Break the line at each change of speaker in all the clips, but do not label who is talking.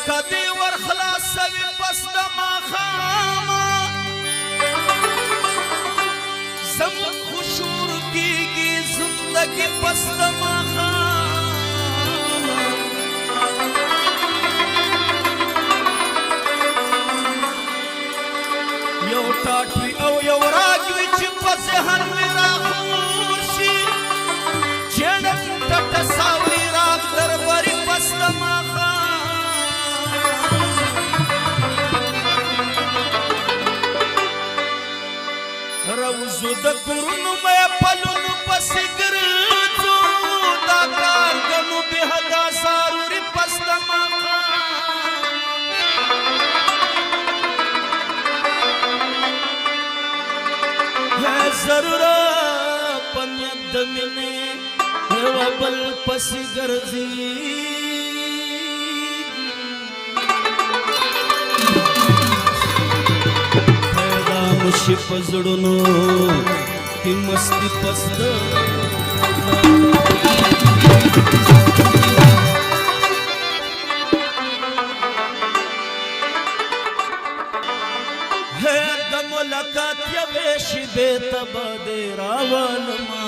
کدی ور خلاصوي پس د ماښامه زموږ خوشور کېږي زندګي پس د ماښامه یو ټاټ وي او یو راګ وي چې په ذهن مې راخور شي چېړم ټټه ساوري راګ دربري پس د ماښامه روزو د کورونو مې پلونو پسې ګرځو دا کار ګنو بې حده ضروري پس د ماښام ضروره په نیت د مینې یوه بل پسې ګرځي مشي په زړونو کې مستي پس د ملاقات یوې شېبې ته به دې راولما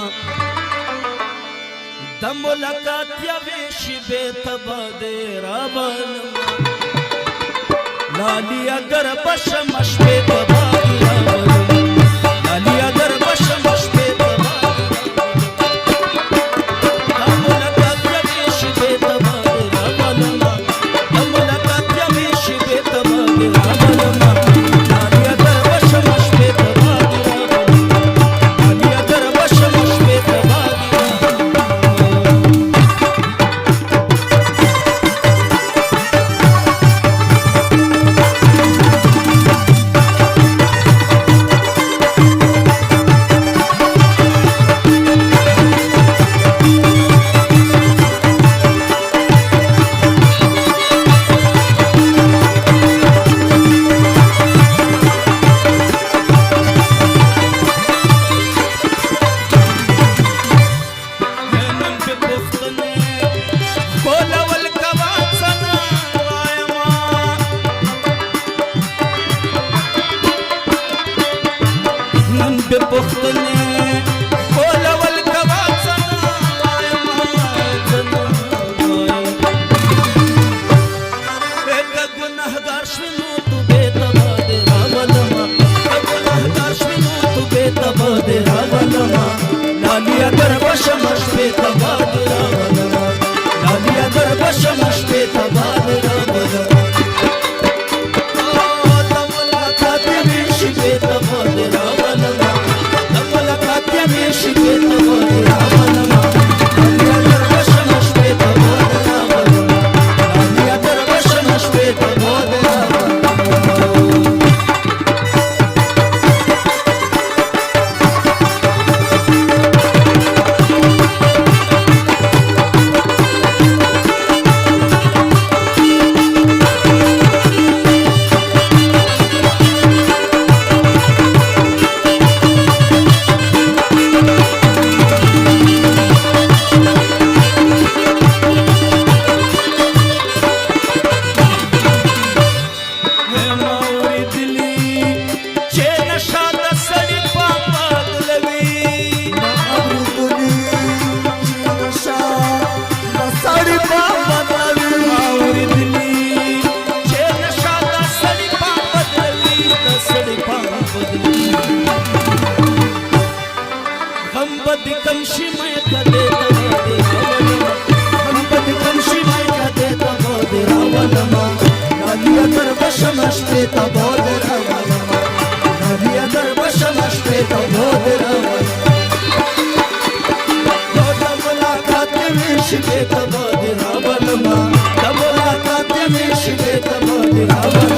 د ملاقات یوې شېبې ته به دې راولما لالي اگر بشم شپې ته به دې راولما لالي اگر بشم شپې ته به د ملاقات یوې شېبې ته به دې راولما د ملاقات یوې شېبې ته به دې راولما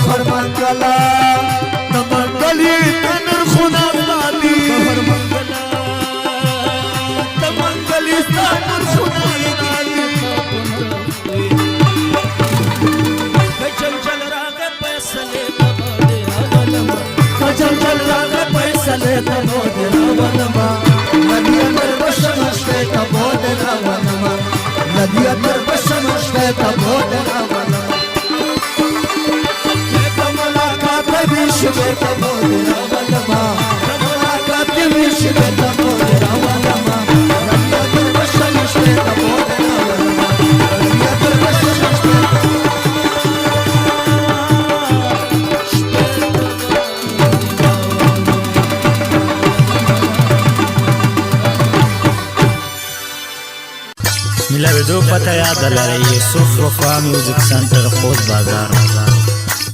هر منګلا د منګلې تنر خدا دادي هر منګلا د منګلې تنر خدا دادي چل راغه فیصله تباده راولما چل راغه فیصله تباده راولما ندی اندر بشمشته تباده راولما ندی اندر بشمشته تباده راولما ملاقات بیشته تباده راولما ملاقات بیشته تباده راولما ندی اندر بشمشته تباده راولما ندی اندر بشمشته
मिला वीडियो पता याद लगे यूसुफ वफा म्यूजिक सेंटर खोज बाजार